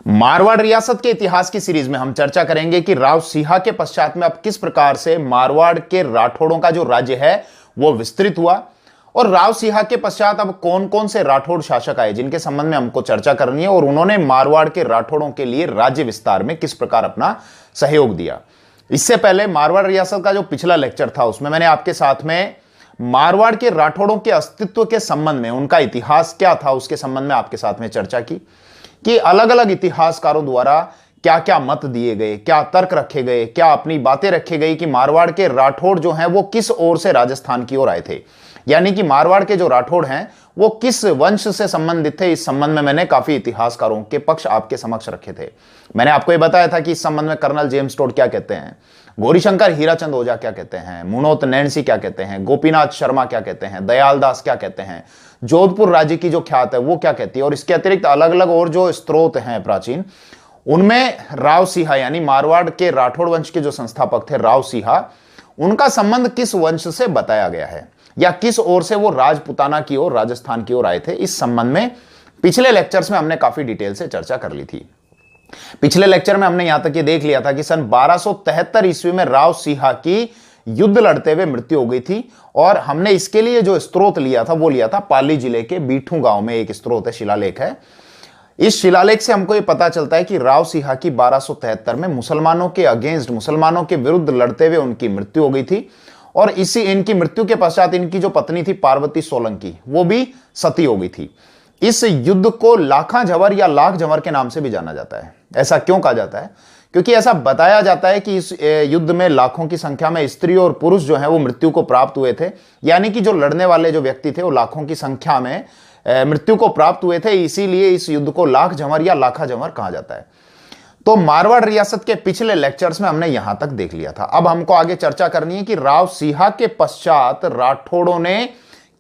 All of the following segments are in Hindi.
मारवाड़ रियासत के इतिहास की सीरीज में हम चर्चा करेंगे कि राव सिंहा के पश्चात में अब किस प्रकार से मारवाड़ के राठौड़ों का जो राज्य है वो विस्तृत हुआ, और राव सिंहा के पश्चात अब कौन कौन से राठौड़ शासक आए जिनके संबंध में हमको चर्चा करनी है, और उन्होंने मारवाड़ के राठौड़ों के लिए राज्य विस्तार में किस प्रकार अपना सहयोग दिया। इससे पहले मारवाड़ रियासत का जो पिछला लेक्चर था उसमें मैंने आपके साथ में मारवाड़ के राठौड़ों के अस्तित्व के संबंध में, उनका इतिहास क्या था उसके संबंध में आपके साथ में चर्चा की कि अलग अलग इतिहासकारों द्वारा क्या क्या मत दिए गए, क्या तर्क रखे गए, क्या अपनी बातें रखी गई कि मारवाड़ के राठौड़ जो हैं वो किस ओर से राजस्थान की ओर आए थे, यानी कि मारवाड़ के जो राठौड़ हैं वो किस वंश से संबंधित थे। इस संबंध में मैंने काफी इतिहासकारों के पक्ष आपके समक्ष रखे थे। मैंने आपको ये बताया था कि इस संबंध में कर्नल जेम्स टोड क्या कहते हैं, गौरीशंकर हीराचंद ओझा क्या कहते हैं, मुनोत नैणसी क्या कहते हैं, गोपीनाथ शर्मा क्या कहते हैं, दयाल दास क्या कहते हैं, जोधपुर राज्य की जो ख्यात है वो क्या कहती है, और इसके अतिरिक्त अलग अलग और जो स्त्रोत हैं प्राचीन, उनमें राव सिंहा यानी मारवाड़ के राठौड़ वंश के जो संस्थापक थे राव सिंहा, उनका संबंध किस वंश से बताया गया है या किस ओर से वो राजपुताना की ओर, राजस्थान की ओर आए थे। इस संबंध में पिछले लेक्चर्स में हमने काफी डिटेल से चर्चा कर ली थी। पिछले लेक्चर में हमने यहां तक ये देख लिया था कि सन 1273 ईस्वी में राव सिंहा की युद्ध लड़ते हुए मृत्यु हो गई थी, और हमने इसके लिए जो स्त्रोत लिया था वो लिया था पाली जिले के बीठू गांव में एक स्त्रोत है, शिलालेख है। इस शिलालेख से हमको ये पता चलता है कि राव सिंहा की 1273 में मुसलमानों के अगेंस्ट, मुसलमानों के विरुद्ध लड़ते हुए उनकी मृत्यु हो गई थी, और इनकी मृत्यु के पश्चात इनकी जो पत्नी थी पार्वती सोलंकी वो भी सती हो गई थी। इस युद्ध को लाखा झंवर या लाख झंवर के नाम से भी जाना जाता है। ऐसा क्यों कहा जाता है? क्योंकि ऐसा बताया जाता है कि इस युद्ध में लाखों की संख्या में स्त्री और पुरुष जो है वो मृत्यु को प्राप्त हुए थे, यानी कि जो लड़ने वाले जो व्यक्ति थे वो लाखों की संख्या में मृत्यु को प्राप्त हुए थे, इसीलिए इस युद्ध को लाख झंवर या लाखा झंवर कहा जाता है। तो मारवाड़ रियासत के पिछले लेक्चर्स में हमने यहां तक देख लिया था। अब हमको आगे चर्चा करनी है कि राव सिंहा के पश्चात राठौड़ों ने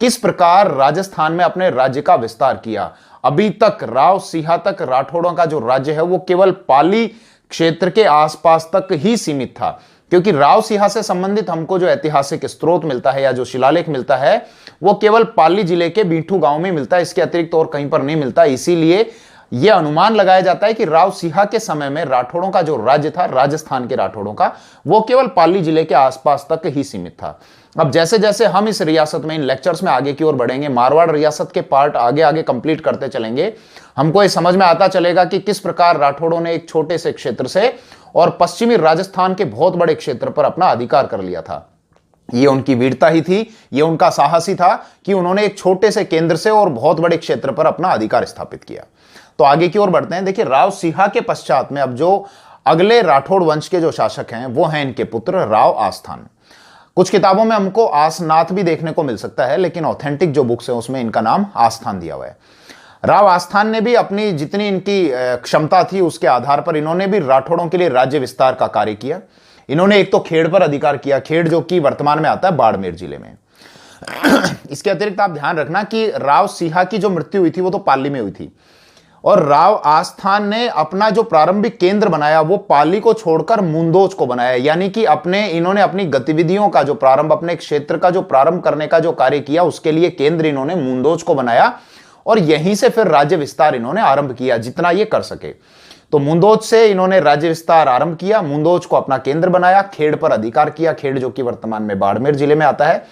किस प्रकार राजस्थान में अपने राज्य का विस्तार किया। अभी तक राव सिंहा तक राठौड़ों का जो राज्य है वो केवल पाली क्षेत्र के आसपास तक ही सीमित था, क्योंकि राव सिंहा से संबंधित हमको जो ऐतिहासिक स्त्रोत मिलता है या जो शिलालेख मिलता है वो केवल पाली जिले के बीठू गांव में मिलता है, इसके अतिरिक्त और कहीं पर नहीं मिलता। इसीलिए यह अनुमान लगाया जाता है कि राव सिंहा के समय में राठौड़ों का जो राज्य था, राजस्थान के राठौड़ों का, वो केवल पाली जिले के आसपास तक ही सीमित था। अब जैसे जैसे हम इस रियासत में, इन लेक्चर्स में आगे की ओर बढ़ेंगे, मारवाड़ रियासत के पार्ट आगे आगे कंप्लीट करते चलेंगे, हमको ये समझ में आता चलेगा कि किस प्रकार राठौड़ों ने एक छोटे से क्षेत्र से और पश्चिमी राजस्थान के बहुत बड़े क्षेत्र पर अपना अधिकार कर लिया था। ये उनकी वीरता ही थी, ये उनका साहस ही था कि उन्होंने एक छोटे से केंद्र से और बहुत बड़े क्षेत्र पर अपना अधिकार स्थापित किया। तो आगे की ओर बढ़ते हैं। देखिए, राव सिंहा के पश्चात में अब जो अगले राठौड़ वंश के जो शासक हैं वो हैं इनके पुत्र राव आस्थान। कुछ किताबों में हमको आसनाथ भी देखने को मिल सकता है, लेकिन ऑथेंटिक जो बुक्स है उसमें इनका नाम आस्थान दिया हुआ है। राव आस्थान ने भी अपनी जितनी इनकी क्षमता थी उसके आधार पर इन्होंने भी राठौड़ों के लिए राज्य विस्तार का कार्य किया। इन्होंने एक तो खेड़ पर अधिकार किया, खेड़ जो कि वर्तमान में आता है बाड़मेर जिले में। इसके अतिरिक्त आप ध्यान रखना कि राव सिंहा की जो मृत्यु हुई थी वो तो पाली में हुई थी, और राव आस्थान ने अपना जो प्रारंभिक केंद्र बनाया वो पाली को छोड़कर मुंदोज को बनाया, यानी कि इन्होंने अपनी गतिविधियों का जो प्रारंभ, अपने क्षेत्र का जो प्रारंभ करने का जो कार्य किया उसके लिए केंद्र इन्होंने मुंदोज को बनाया, और यहीं से फिर राज्य विस्तार इन्होंने आरंभ किया जितना ये कर सके। तो मुंदोज से इन्होंने राज्य विस्तार आरंभ किया, मुंदोज को अपना केंद्र बनाया, खेड़ पर अधिकार किया, खेड़ जो कि वर्तमान में बाड़मेर जिले में आता है।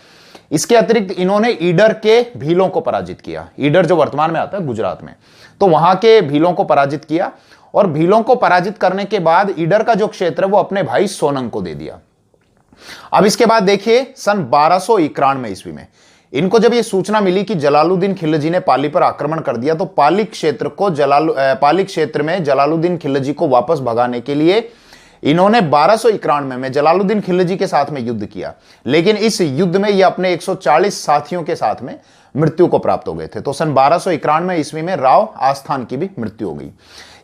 इसके अतिरिक्त इन्होंने ईडर के भीलों को पराजित किया, ईडर जो वर्तमान में आता है गुजरात में, तो वहां के भीलों को पराजित किया, और भीलों को पराजित करने के बाद ईडर का जो क्षेत्र है वो अपने भाई सोनंग को दे दिया। अब इसके बाद देखिए सन 1291 ईस्वी में इनको जब ये सूचना मिली कि जलालुद्दीन खिलजी ने पाली पर आक्रमण कर दिया, तो पाली क्षेत्र में जलालुद्दीन खिलजी को वापस भगाने के लिए इन्होंने 1291 में जलालुद्दीन खिलजी के साथ में युद्ध किया, लेकिन इस युद्ध में ये अपने 140 साथियों के साथ में मृत्यु को प्राप्त हो गए थे। तो सन 1291 ईस्वी में राव आस्थान की भी मृत्यु हो गई।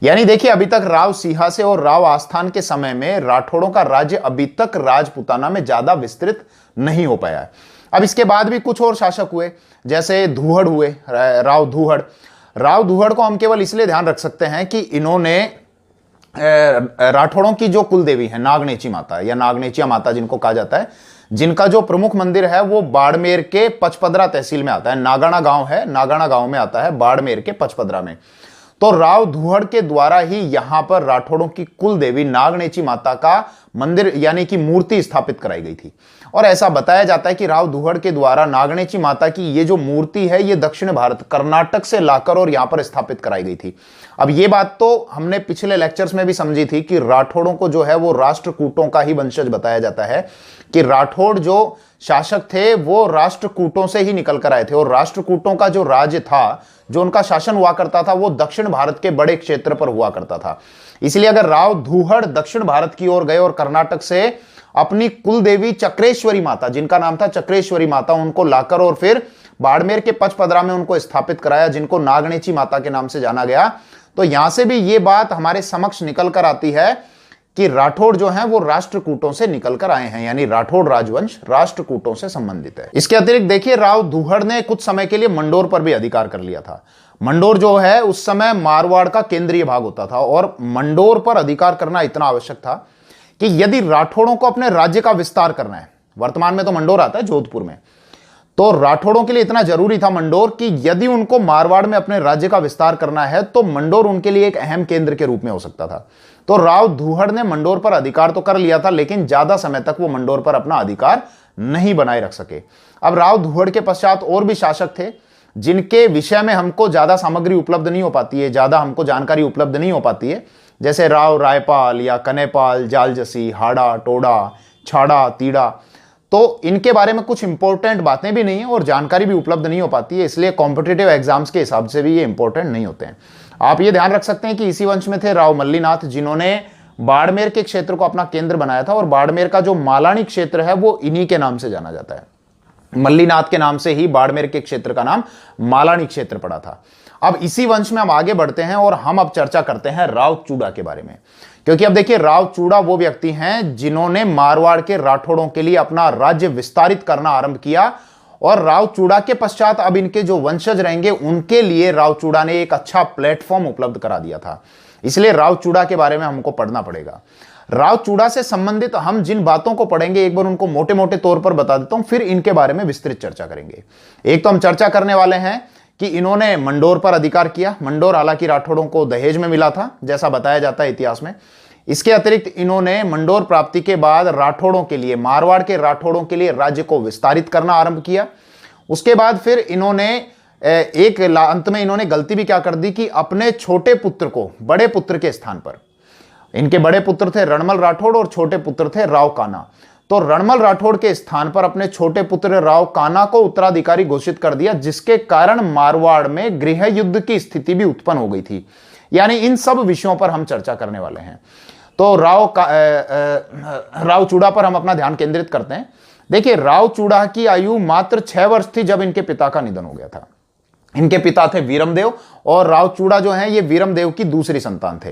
यानी देखिए, अभी तक राव सिंहा से और राव आस्थान के समय में राठौड़ों का राज्य अभी तक राजपुताना में ज्यादा विस्तृत नहीं हो पाया है। अब इसके बाद भी कुछ और शासक हुए, जैसे धूहड़ हुए, राव धूहड़ को हम केवल इसलिए ध्यान रख सकते हैं कि इन्होंने राठौड़ों की जो कुलदेवी है नागनेची माता या नागनेचिया माता जिनको कहा जाता है, जिनका जो प्रमुख मंदिर है वो बाड़मेर के पचपदरा तहसील में आता है। नागाना गांव है, नागाना गांव में आता है, बाड़मेर के पचपदरा में। तो राव धूहड़ के द्वारा ही यहां पर राठौड़ों की कुल देवी नागनेची माता का मंदिर यानी कि मूर्ति स्थापित कराई गई थी। और ऐसा बताया जाता है कि राव धूहड़ के द्वारा नागनेची माता की ये जो मूर्ति है ये दक्षिण भारत कर्नाटक से लाकर और यहां पर स्थापित कराई गई थी। अब ये बात तो हमने पिछले लेक्चर्स में भी समझी थी कि राठौड़ों को जो है वो राष्ट्रकूटों का ही वंशज बताया जाता है, कि राठौड़ जो शासक थे वो राष्ट्रकूटों से ही निकल कर आए थे, और राष्ट्रकूटों का जो राज्य था, जो उनका शासन हुआ करता था, वो दक्षिण भारत के बड़े क्षेत्र पर हुआ करता था। इसलिए अगर राव धूहड़ दक्षिण भारत की ओर गए और कर्नाटक से अपनी कुल देवी चक्रेश्वरी माता, जिनका नाम था चक्रेश्वरी माता, उनको लाकर और फिर बाड़मेर के पचपदरा में उनको स्थापित कराया, जिनको नागनेची माता के नाम से जाना गया, तो यहां से भी ये बात हमारे समक्ष निकल कर आती है कि राठौड़ जो हैं वो राष्ट्रकूटों से निकल कर आए हैं, यानी राठौड़ राजवंश राष्ट्रकूटों से संबंधित है। इसके अतिरिक्त देखिए, राव धूहड़ ने कुछ समय के लिए मंडोर पर भी अधिकार कर लिया था। मंडोर जो है उस समय मारवाड़ का केंद्रीय भाग होता था, और मंडोर पर अधिकार करना इतना आवश्यक था कि यदि राठौड़ों को अपने राज्य का विस्तार करना है, वर्तमान में तो मंडोर आता है जोधपुर में, तो राठौड़ों के लिए इतना जरूरी था मंडोर कि यदि उनको मारवाड़ में अपने राज्य का विस्तार करना है तो मंडोर उनके लिए एक अहम केंद्र के रूप में हो सकता था। तो राव धूहड़ ने मंडोर पर अधिकार तो कर लिया था, लेकिन ज्यादा समय तक वो मंडोर पर अपना अधिकार नहीं बनाए रख सके। अब राव धूहड़ के पश्चात और भी शासक थे जिनके विषय में हमको ज्यादा सामग्री उपलब्ध नहीं हो पाती है, ज्यादा हमको जानकारी उपलब्ध नहीं हो पाती है, जैसे राव रायपाल या कनेपाल, जालजसी, हाड़ा, टोडा, छाड़ा, तीड़ा। तो इनके बारे में कुछ इंपॉर्टेंट बातें भी नहीं है और जानकारी भी उपलब्ध नहीं हो पाती है, इसलिए कॉम्पिटिटिव एग्जाम्स के हिसाब से भी ये इंपॉर्टेंट नहीं होते हैं। आप ये ध्यान रख सकते हैं कि इसी वंश में थे राव मल्लीनाथ, जिन्होंने बाड़मेर के क्षेत्र को अपना केंद्र बनाया था, और बाड़मेर का जो मालानी क्षेत्र है वो इन्हीं के नाम से जाना जाता है। मल्लीनाथ के नाम से ही बाड़मेर के क्षेत्र का नाम मालानी क्षेत्र पड़ा था। अब इसी वंश में हम आगे बढ़ते हैं और हम अब चर्चा करते हैं राव चूड़ा के बारे में, क्योंकि अब देखिए, राव चूड़ा वो व्यक्ति हैं जिन्होंने मारवाड़ के राठौड़ों के लिए अपना राज्य विस्तारित करना आरंभ किया, और राव चूड़ा के पश्चात अब इनके जो वंशज रहेंगे उनके लिए राव चूड़ा ने एक अच्छा प्लेटफॉर्म उपलब्ध करा दिया था। इसलिए राव चूड़ा के बारे में हमको पढ़ना पड़ेगा। राव चूड़ा से संबंधित हम जिन बातों को पढ़ेंगे एक बार उनको मोटे मोटे तौर पर बता देता हूं, फिर इनके बारे में विस्तृत चर्चा करेंगे। एक तो हम चर्चा करने वाले हैं कि इन्होंने मंडोर पर अधिकार किया। मंडोर हालांकि राठौड़ों को दहेज में मिला था, जैसा बताया जाता है इतिहास में। इसके अतिरिक्त इन्होंने मंडोर प्राप्ति के बाद राठौड़ों के लिए, मारवाड़ के राठौड़ों के लिए राज्य को विस्तारित करना आरंभ किया। उसके बाद फिर इन्होंने अंत में इन्होंने गलती भी क्या कर दी कि अपने छोटे पुत्र को बड़े पुत्र के स्थान पर, इनके बड़े पुत्र थे रणमल राठौड़ और छोटे पुत्र थे राव काना, तो रणमल राठौड़ के स्थान पर अपने छोटे पुत्र राव काना को उत्तराधिकारी घोषित कर दिया, जिसके कारण मारवाड़ में गृह युद्ध की स्थिति भी उत्पन्न हो गई थी। यानी इन सब विषयों पर हम चर्चा करने वाले हैं। तो राव चूड़ा पर हम अपना ध्यान केंद्रित करते हैं। देखिए, राव चूड़ा की आयु मात्र 6 वर्ष थी जब इनके पिता का निधन हो गया था। इनके पिता थे वीरमदेव, और राव चूड़ा जो हैं ये वीरमदेव की दूसरी संतान थे।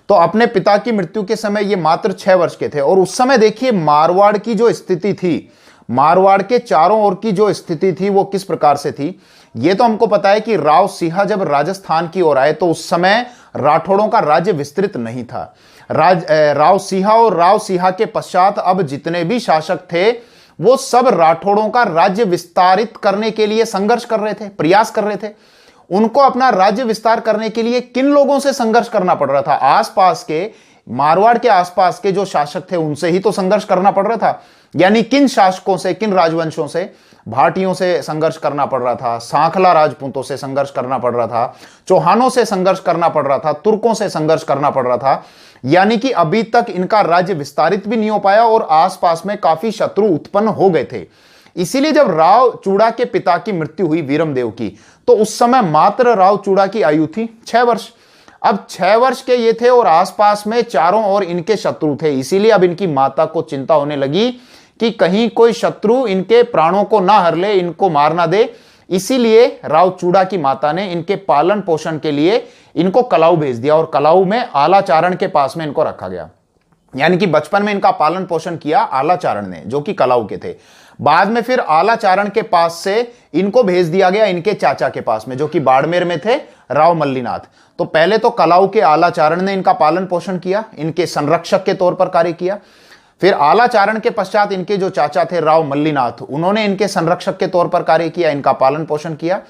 तो अपने पिता की मृत्यु के समय ये मात्र 6 वर्ष के थे, और उस समय देखिए मारवाड़ की जो स्थिति थी, मारवाड़ के चारों ओर की जो स्थिति थी वो किस प्रकार से थी, ये तो हमको पता है कि राव सिंह जब राजस्थान की ओर आए तो उस समय राठौड़ों का राज्य विस्तृत नहीं था। राव सिंह और राव सिंह के पश्चात अब जितने भी शासक थे वो सब राठौड़ों का राज्य विस्तारित करने के लिए संघर्ष कर रहे थे, प्रयास कर रहे थे। उनको अपना राज्य विस्तार करने के लिए किन लोगों से संघर्ष करना पड़ रहा था? आसपास के, मारवाड़ के आसपास के जो शासक थे उनसे ही तो संघर्ष करना पड़ रहा था। यानी किन शासकों से, किन राजवंशों से? भाटियों से संघर्ष करना पड़ रहा था, सांखला राजपूतों से संघर्ष करना पड़ रहा था, चौहानों से संघर्ष करना पड़ रहा था, तुर्कों से संघर्ष करना पड़ रहा था। यानी कि अभी तक इनका राज्य विस्तारित भी नहीं हो पाया और आसपास में काफी शत्रु उत्पन्न हो गए थे। इसीलिए जब राव चूड़ा के पिता की मृत्यु हुई वीरमदेव की, तो उस समय मात्र राव चूड़ा की आयु थी 6 वर्ष। अब 6 वर्ष के ये थे और आसपास में चारों ओर इनके शत्रु थे। इसीलिए अब इनकी माता को चिंता होने लगी कि कहीं कोई शत्रु इनके प्राणों को ना हर ले, इनको मार ना दे। इसीलिए राव चूड़ा की माता ने इनके पालन पोषण के लिए इनको कलाऊ भेज दिया, और कलाऊ में आलाचारण के पास में इनको रखा गया। यानी कि बचपन में इनका पालन पोषण किया आलाचारण ने, जो कि कलाऊ के थे। बाद में फिर आलाचारण के पास से इनको भेज दिया गया इनके चाचा के पास में, जो कि बाड़मेर में थे राव मल्लीनाथ। तो पहले तो कलाऊ के आलाचारण ने इनका पालन पोषण किया, इनके संरक्षक के तौर पर कार्य किया। फिर आलाचारण के पश्चात इनके जो चाचा थे राव मल्लीनाथ, उन्होंने इनके संरक्षक के तौर पर कार्य किया, इनका पालन पोषण किया।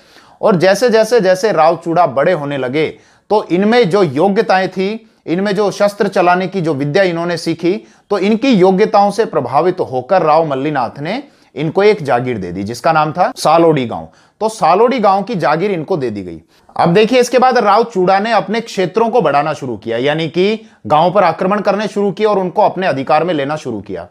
और जैसे जैसे जैसे राव चूड़ा बड़े होने लगे तो इनमें जो योग्यताएं थी, इनमें जो शस्त्र चलाने की जो विद्या इन्होंने सीखी, तो इनकी योग्यताओं से प्रभावित होकर राव मल्लीनाथ ने इनको एक जागीर दे दी जिसका नाम था सालोडी गांव। तो सालोडी गांव की जागीर इनको दे दी गई। अब देखिए, इसके बाद राव चूड़ा ने अपने क्षेत्रों को बढ़ाना शुरू किया, यानी कि गांव पर आक्रमण करने शुरू किए और उनको अपने अधिकार में लेना शुरू किया।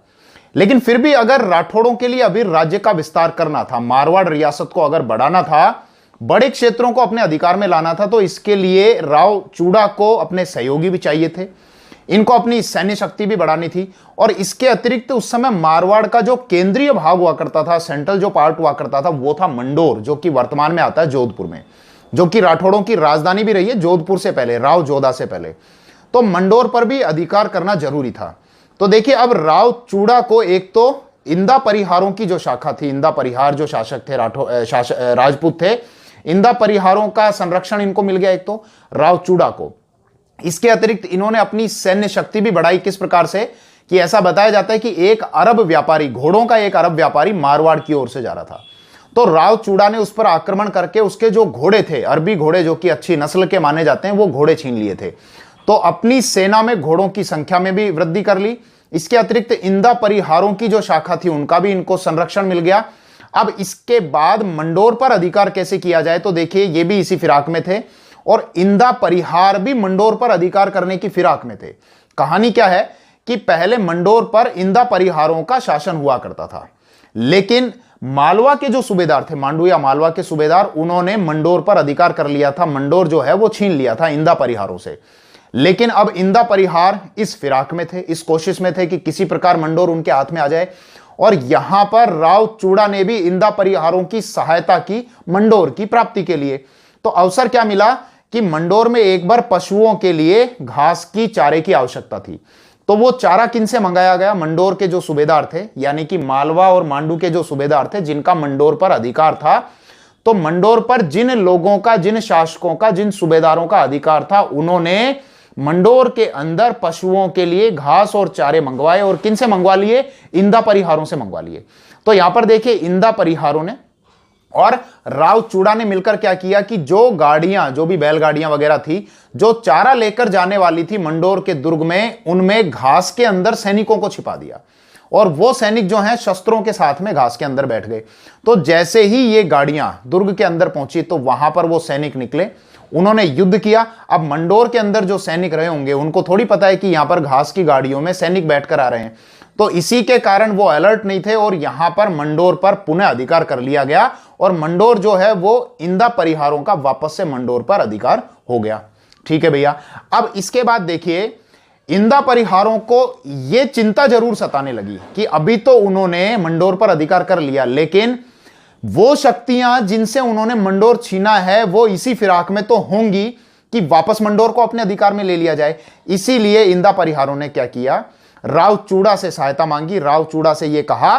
लेकिन फिर भी अगर राठौड़ों के लिए अभी राज्य का विस्तार करना था, मारवाड़ रियासत को अगर बढ़ाना था, बड़े क्षेत्रों को अपने अधिकार में लाना था, तो इसके लिए राव चूड़ा को अपने सहयोगी भी चाहिए थे, इनको अपनी सैन्य शक्ति भी बढ़ानी थी। और इसके अतिरिक्त उस समय मारवाड़ का जो केंद्रीय भाग हुआ करता था, सेंट्रल जो पार्ट हुआ करता था, वो था मंडोर, जो कि वर्तमान में आता है जोधपुर में, जो कि राठौड़ों की राजधानी भी रही है जोधपुर से पहले, राव जोधा से पहले। तो मंडोर पर भी अधिकार करना जरूरी था। तो देखिए, अब राव चूड़ा को एक तो इंदा परिहारों की जो शाखा थी, इंदा परिहार जो शासक थे, राजपूत थे, इंदा परिहारों का संरक्षण इनको मिल गया एक तो राव चूड़ा को। इसके अतिरिक्त इन्होंने अपनी सैन्य शक्ति भी बढ़ाई। किस प्रकार से, कि ऐसा बताया जाता है कि एक अरब व्यापारी, घोड़ों का एक अरब व्यापारी मारवाड़ की ओर से जा रहा था, तो राव चूड़ा ने उस पर आक्रमण करके उसके जो घोड़े थे, अरबी घोड़े जो कि अच्छी नस्ल के माने जाते हैं, वो घोड़े छीन लिए थे। तो अपनी सेना में घोड़ों की संख्या में भी वृद्धि कर ली। इसके अतिरिक्त इंदा परिहारों की जो शाखा थी, उनका भी इनको संरक्षण मिल गया। अब इसके बाद मंडोर पर अधिकार कैसे किया जाए, तो देखिए, ये भी इसी फिराक में थे और इंदा परिहार भी मंडोर पर अधिकार करने की फिराक में थे। कहानी क्या है कि पहले मंडोर पर इंदा परिहारों का शासन हुआ करता था, लेकिन मालवा के जो सूबेदार थे, मांडू या मालवा के सूबेदार, उन्होंने मंडोर पर अधिकार कर लिया था। मंडोर जो है वो छीन लिया था इंदा परिहारों से। लेकिन अब इंदा परिहार इस फिराक में थे, इस कोशिश में थे कि किसी प्रकार मंडोर उनके हाथ में आ जाए। और यहां पर राव चूड़ा ने भी इंदा परिहारों की सहायता की मंडोर की प्राप्ति के लिए। तो अवसर क्या मिला कि मंडोर में एक बार पशुओं के लिए घास की, चारे की आवश्यकता थी। तो वो चारा किन से मंगाया गया, मंडोर के जो सूबेदार थे, यानी कि मालवा और मांडू के जो सूबेदार थे, जिनका मंडोर पर अधिकार था। तो मंडोर पर जिन लोगों का, जिन शासकों का, जिन सूबेदारों का अधिकार था, उन्होंने मंडोर के अंदर पशुओं के लिए घास और चारे मंगवाए। और किन से मंगवा लिए, इंदा परिहारों से मंगवा लिए। तो यहां पर देखिए, इंदा परिहारों ने और राव चूड़ा ने मिलकर क्या किया कि जो गाड़ियां, जो भी बैलगाड़ियां वगैरह थी, जो चारा लेकर जाने वाली थी मंडोर के दुर्ग में, उनमें घास के अंदर सैनिकों को छिपा दिया। और वो सैनिक जो हैं शस्त्रों के साथ में घास के अंदर बैठ गए। तो जैसे ही ये गाड़ियां दुर्ग के अंदर पहुंची, तो वहां पर वो सैनिक निकले, उन्होंने युद्ध किया। अब मंडोर के अंदर जो सैनिक रहे होंगे, उनको थोड़ी पता है कि यहां पर घास की गाड़ियों में सैनिक बैठकर आ रहे हैं। तो इसी के कारण वो अलर्ट नहीं थे और यहां पर मंडोर पर पुनः अधिकार कर लिया गया। और मंडोर जो है वो इंदा परिहारों का वापस से मंडोर पर अधिकार हो गया। ठीक है भैया। अब इसके बाद देखिए, इंदा परिहारों को यह चिंता जरूर सताने लगी कि अभी तो उन्होंने मंडोर पर अधिकार कर लिया, लेकिन वो शक्तियां जिनसे उन्होंने मंडोर छीना है, वो इसी फिराक में तो होंगी कि वापस मंडोर को अपने अधिकार में ले लिया जाए। इसीलिए इंदा परिहारों ने क्या किया, राव चूड़ा से सहायता मांगी। राव चूड़ा से यह कहा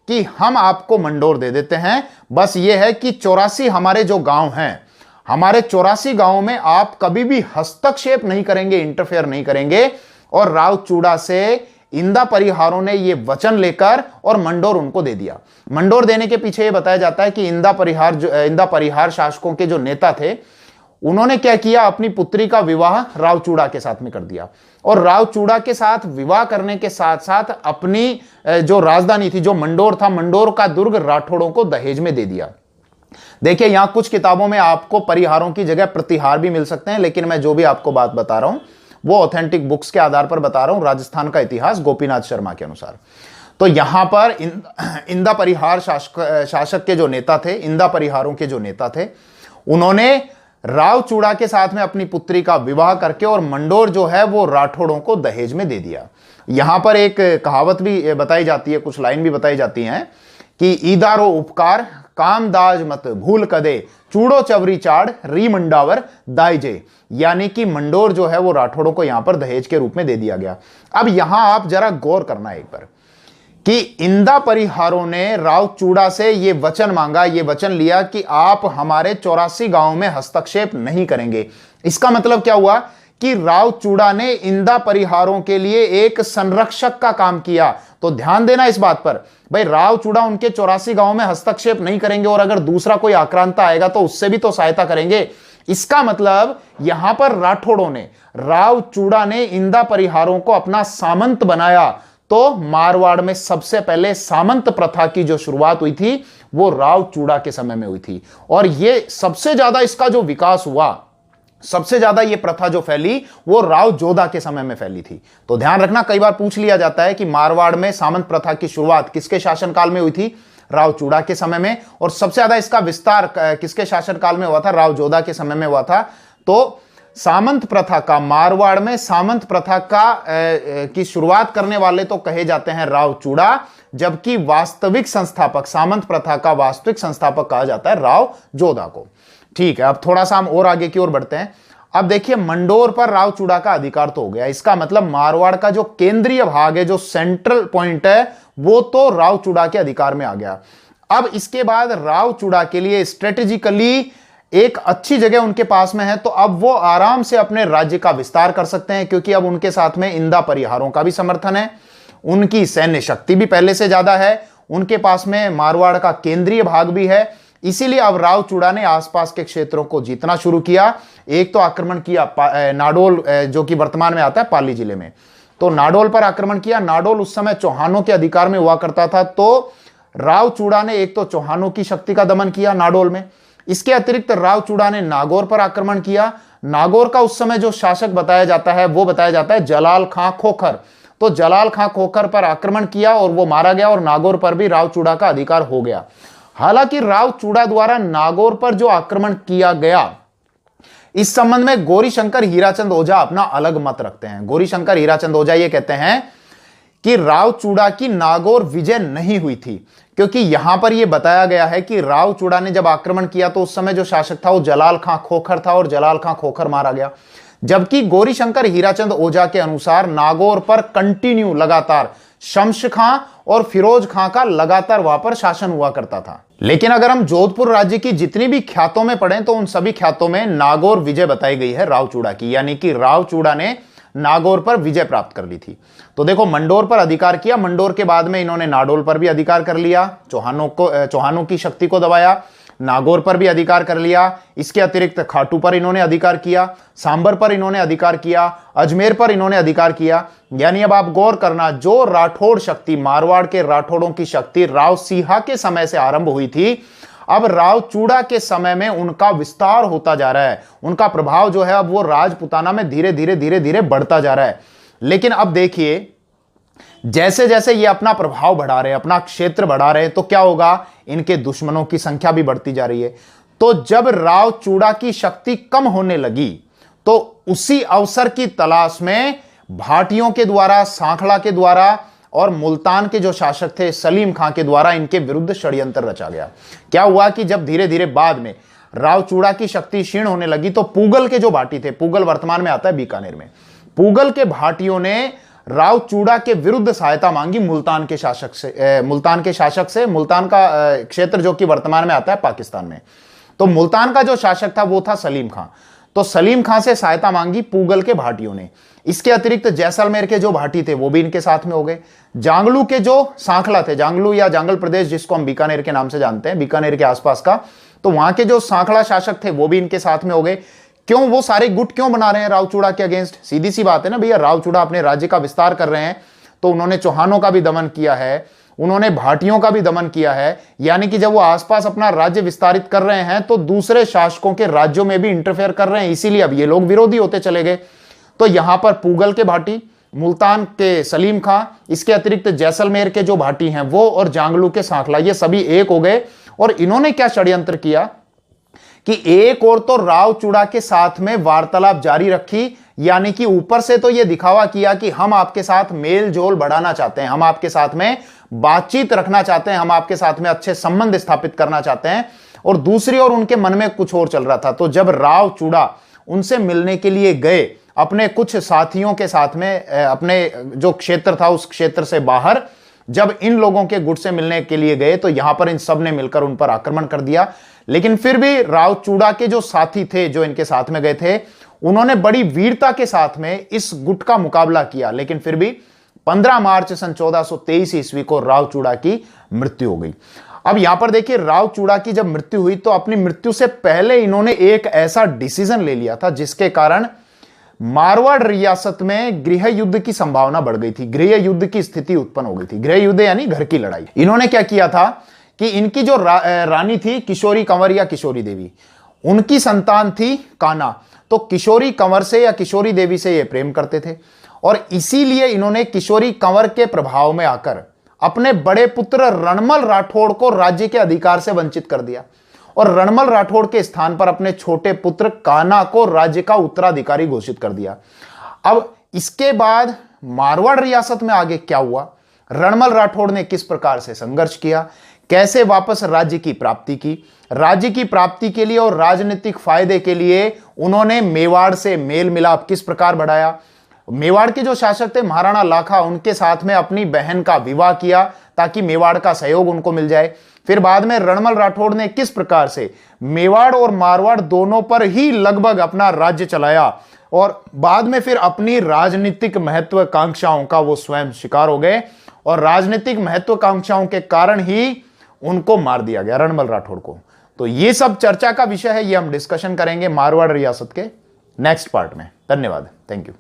कि हम आपको मंडोर दे देते हैं, बस यह है कि 84 हमारे जो गांव हैं, हमारे 84 गांवों में आप कभी भी हस्तक्षेप नहीं करेंगे, इंटरफेयर नहीं करेंगे। और राव चूड़ा से इंदा परिहारों ने यह वचन लेकर और मंडोर उनको दे दिया। मंडोर देने के पीछे यह बताया जाता है कि इंदा परिहार शासकों के जो नेता थे, उन्होंने क्या किया, अपनी पुत्री का विवाह राव चूड़ा के साथ में कर दिया। और राव चूड़ा के साथ विवाह करने के साथ साथ अपनी जो राजधानी थी, जो मंडोर था, मंडोर का दुर्ग राठौड़ों को दहेज में दे दिया। देखिए, यहां कुछ किताबों में आपको परिहारों की जगह प्रतिहार भी मिल सकते हैं, लेकिन मैं जो भी आपको बात बता रहा हूं वो ऑथेंटिक बुक्स के आधार पर बता रहा हूं, राजस्थान का इतिहास गोपीनाथ शर्मा के अनुसार। तो यहां पर इंदा परिहार शासक के जो नेता थे, इंदा परिहारों के जो नेता थे, उन्होंने राव चूड़ा के साथ में अपनी पुत्री का विवाह करके और मंडोर जो है वो राठौड़ों को दहेज में दे दिया। यहां पर एक कहावत भी बताई जाती है, कुछ लाइन भी बताई जाती हैं कि ईदारो उपकार कामदाज मत भूल कदे, चूड़ो चवरी चाड़ री मंडावर दाइजे। यानी कि मंडोर जो है वो राठौड़ों को यहां पर दहेज के रूप में दे दिया गया। अब यहां आप जरा गौर करना एक बार कि इंदा परिहारों ने राव चूड़ा से यह वचन मांगा, यह वचन लिया कि आप हमारे 84 गांवों में हस्तक्षेप नहीं करेंगे। इसका मतलब क्या हुआ कि राव चूड़ा ने इंदा परिहारों के लिए एक संरक्षक का काम किया। तो ध्यान देना इस बात पर, भाई राव चूड़ा उनके 84 गांवों में हस्तक्षेप नहीं करेंगे और अगर दूसरा कोई आक्रांता आएगा तो उससे भी तो सहायता करेंगे। इसका मतलब यहां पर राठौड़ों ने, राव चूड़ा ने इंदा परिहारों को अपना सामंत बनाया। तो मारवाड़ में सबसे पहले सामंत प्रथा की जो शुरुआत हुई थी वो राव चूड़ा के समय में हुई थी, और ये सबसे ज्यादा इसका जो विकास हुआ, सबसे ज्यादा ये प्रथा जो फैली वो राव जोधा के समय में फैली थी। तो ध्यान रखना, कई बार पूछ लिया जाता है कि मारवाड़ में सामंत प्रथा की शुरुआत किसके शासनकाल में हुई थी? राव चूड़ा के समय में। और सबसे ज्यादा इसका विस्तार किसके शासनकाल में हुआ था? राव जोधा के समय में हुआ था। तो सामंत प्रथा का, मारवाड़ में सामंत प्रथा का की शुरुआत करने वाले तो कहे जाते हैं राव चूड़ा, जबकि वास्तविक संस्थापक, सामंत प्रथा का वास्तविक संस्थापक कहा जाता है राव जोधा को। ठीक है, अब थोड़ा सा हम और आगे की ओर बढ़ते हैं। अब देखिए, मंडोर पर राव चूड़ा का अधिकार तो हो गया, इसका मतलब मारवाड़ का जो केंद्रीय भाग है, जो सेंट्रल पॉइंट है, वो तो राव चूड़ा के अधिकार में आ गया। अब इसके बाद राव चूड़ा के लिए स्ट्रेटेजिकली एक अच्छी जगह उनके पास में है, तो अब वो आराम से अपने राज्य का विस्तार कर सकते हैं, क्योंकि अब उनके साथ में इंदा परिहारों का भी समर्थन है, उनकी सैन्य शक्ति भी पहले से ज्यादा है, उनके पास में मारवाड़ का केंद्रीय भाग भी है। इसीलिए अब राव चूड़ा ने आसपास के क्षेत्रों को जीतना शुरू किया। एक तो आक्रमण किया नाडोल, जो कि वर्तमान में आता है पाली जिले में, तो नाडोल पर आक्रमण किया। नाडोल उस समय चौहानों के अधिकार में हुआ करता था, तो राव चूड़ा ने एक तो चौहानों की शक्ति का दमन किया नाडोल में। इसके अतिरिक्त राव चूड़ा ने नागौर पर आक्रमण किया। नागौर का उस समय जो शासक बताया जाता है वो बताया जाता है जलाल खां खोखर। तो जलाल खां खोखर पर आक्रमण किया और वो मारा गया, और नागौर पर भी राव चूड़ा का अधिकार हो गया। हालांकि राव चूड़ा द्वारा नागौर पर जो आक्रमण किया गया, इस संबंध में गौरीशंकर हीराचंद ओझा अपना अलग मत रखते हैं। गौरीशंकर हीराचंद ओझा ये कहते हैं कि राव चूड़ा की नागौर विजय नहीं हुई थी, क्योंकि यहां पर यह बताया गया है कि राव चूड़ा ने जब आक्रमण किया तो उस समय जो शासक था वो जलाल खां खोखर था, और जलाल खां खोखर मारा गया। जबकि गौरीशंकर हीराचंद ओझा के अनुसार नागौर पर कंटिन्यू, लगातार शम्स खां और फिरोज खां का लगातार वहां पर शासन हुआ करता था। लेकिन अगर हम जोधपुर राज्य की जितनी भी ख्यातों में पढ़ें तो उन सभी ख्यातों में नागौर विजय बताई गई है राव चूड़ा की, यानी कि राव चूड़ा ने नागौर पर विजय प्राप्त कर ली थी। तो देखो, मंडोर पर अधिकार किया, मंडोर के बाद में इन्होंने नाडोल पर भी अधिकार कर लिया, चौहानों की शक्ति को दबाया, नागौर पर भी अधिकार कर लिया। इसके अतिरिक्त खाटू पर इन्होंने अधिकार किया, सांबर पर इन्होंने अधिकार किया, अजमेर पर इन्होंने अधिकार किया। यानी अब आप गौर करना, जो राठौड़ शक्ति, मारवाड़ के राठौड़ों की शक्ति राव सिंहा के समय से आरंभ हुई थी, अब राव चूड़ा के समय में उनका विस्तार होता जा रहा है। उनका प्रभाव जो है अब वो राजपुताना में धीरे धीरे बढ़ता जा रहा है। लेकिन अब देखिए, जैसे जैसे ये अपना प्रभाव बढ़ा रहे हैं, अपना क्षेत्र बढ़ा रहे हैं, तो क्या होगा? इनके दुश्मनों की संख्या भी बढ़ती जा रही है। तो जब राव चूड़ा की शक्ति कम होने लगी, तो उसी अवसर की तलाश में भाटियों के द्वारा, सांखला के द्वारा और मुल्तान के जो शासक थे सलीम खां के द्वारा इनके विरुद्ध षड्यंत्र रचा गया। क्या हुआ कि जब धीरे धीरे बाद में राव चूड़ा की शक्ति क्षीण होने लगी, तो पूगल के जो भाटी थे, पूगल वर्तमान में आता है बीकानेर में, पूगल के भाटियों ने राव चूड़ा के विरुद्ध सहायता मांगी मुल्तान के शासक से। मुल्तान का क्षेत्र जो कि वर्तमान में आता है पाकिस्तान में। तो मुल्तान का जो शासक था वो था सलीम खां। तो सलीम खां से सहायता मांगी पूगल के भाटियों ने। इसके अतिरिक्त जैसलमेर के जो भाटी थे वो भी इनके साथ में हो गए। जांगलू के जो सांखला थे, जांगलू या जांगल प्रदेश जिसको हम बीकानेर के नाम से जानते हैं, बीकानेर के आसपास का, तो वहां के जो सांखला शासक थे वो भी इनके साथ में हो गए। क्यों? वो सारे गुट क्यों बना रहे हैं राव चूड़ा के अगेंस्ट? सीधी सी बात है ना भैया, राव चूड़ा अपने राज्य का विस्तार कर रहे हैं, तो उन्होंने चौहानों का भी दमन किया है, उन्होंने भाटियों का भी दमन किया है। यानी कि जब वो आसपास अपना राज्य विस्तारित कर रहे हैं तो दूसरे शासकों के राज्यों में भी इंटरफेयर कर रहे हैं, इसीलिए अब ये लोग विरोधी होते चले गए। तो यहां पर पूगल के भाटी, मुल्तान के सलीम खां, इसके अतिरिक्त जैसलमेर के जो भाटी हैं वो, और जांगलू के सांखला, ये सभी एक हो गए। और इन्होंने क्या षड्यंत्र किया कि एक और तो राव चूड़ा के साथ में वार्तालाप जारी रखी, यानी कि ऊपर से तो यह दिखावा किया कि हम आपके साथ मेल जोल बढ़ाना चाहते हैं, हम आपके साथ में बातचीत रखना चाहते हैं, हम आपके साथ में अच्छे संबंध स्थापित करना चाहते हैं, और दूसरी ओर उनके मन में कुछ और चल रहा था। तो जब राव चूड़ा उनसे मिलने के लिए गए अपने कुछ साथियों के साथ में, अपने जो क्षेत्र था उस क्षेत्र से बाहर, जब इन लोगों के गुट से मिलने के लिए गए तो यहां पर इन सब ने मिलकर उन पर आक्रमण कर दिया। लेकिन फिर भी राव चूड़ा के जो साथी थे, जो इनके साथ में गए थे, उन्होंने बड़ी वीरता के साथ में इस गुट का मुकाबला किया। लेकिन फिर भी 15 मार्च सन 1423 ईस्वी को राव चूड़ा की मृत्यु हो गई। अब यहां पर देखिए, राव चूड़ा की जब मृत्यु हुई तो अपनी मृत्यु से पहले इन्होंने एक ऐसा डिसीजन ले लिया था जिसके कारण मारवाड़ रियासत में गृह युद्ध की संभावना बढ़ गई थी, गृह युद्ध की स्थिति उत्पन्न हो गई थी। गृह युद्ध यानी घर की लड़ाई। इन्होंने क्या किया था कि इनकी जो रानी थी किशोरी कंवर या किशोरी देवी, उनकी संतान थी कान्हा, तो किशोरी कंवर से या किशोरी देवी से ये प्रेम करते थे और इसीलिए इन्होंने किशोरी कंवर के प्रभाव में आकर अपने बड़े पुत्र रणमल राठौड़ को राज्य के अधिकार से वंचित कर दिया और रणमल राठौड़ के स्थान पर अपने छोटे पुत्र कान्हा को राज्य का उत्तराधिकारी घोषित कर दिया। अब इसके बाद मारवाड़ रियासत में आगे क्या हुआ, रणमल राठौड़ ने किस प्रकार से संघर्ष किया, कैसे वापस राज्य की प्राप्ति की, राज्य की प्राप्ति के लिए और राजनीतिक फायदे के लिए उन्होंने मेवाड़ से मेल मिलाप किस प्रकार बढ़ाया, मेवाड़ के जो शासक थे महाराणा लाखा, उनके साथ में अपनी बहन का विवाह किया ताकि मेवाड़ का सहयोग उनको मिल जाए। फिर बाद में रणमल राठौड़ ने किस प्रकार से मेवाड़ और मारवाड़ दोनों पर ही लगभग अपना राज्य चलाया और बाद में फिर अपनी राजनीतिक महत्वाकांक्षाओं का वो स्वयं शिकार हो गए और राजनीतिक महत्वाकांक्षाओं के कारण ही उनको मार दिया गया, रणमल राठौड़ को। तो ये सब चर्चा का विषय है, ये हम डिस्कशन करेंगे मारवाड़ रियासत के नेक्स्ट पार्ट में। धन्यवाद, थैंक यू।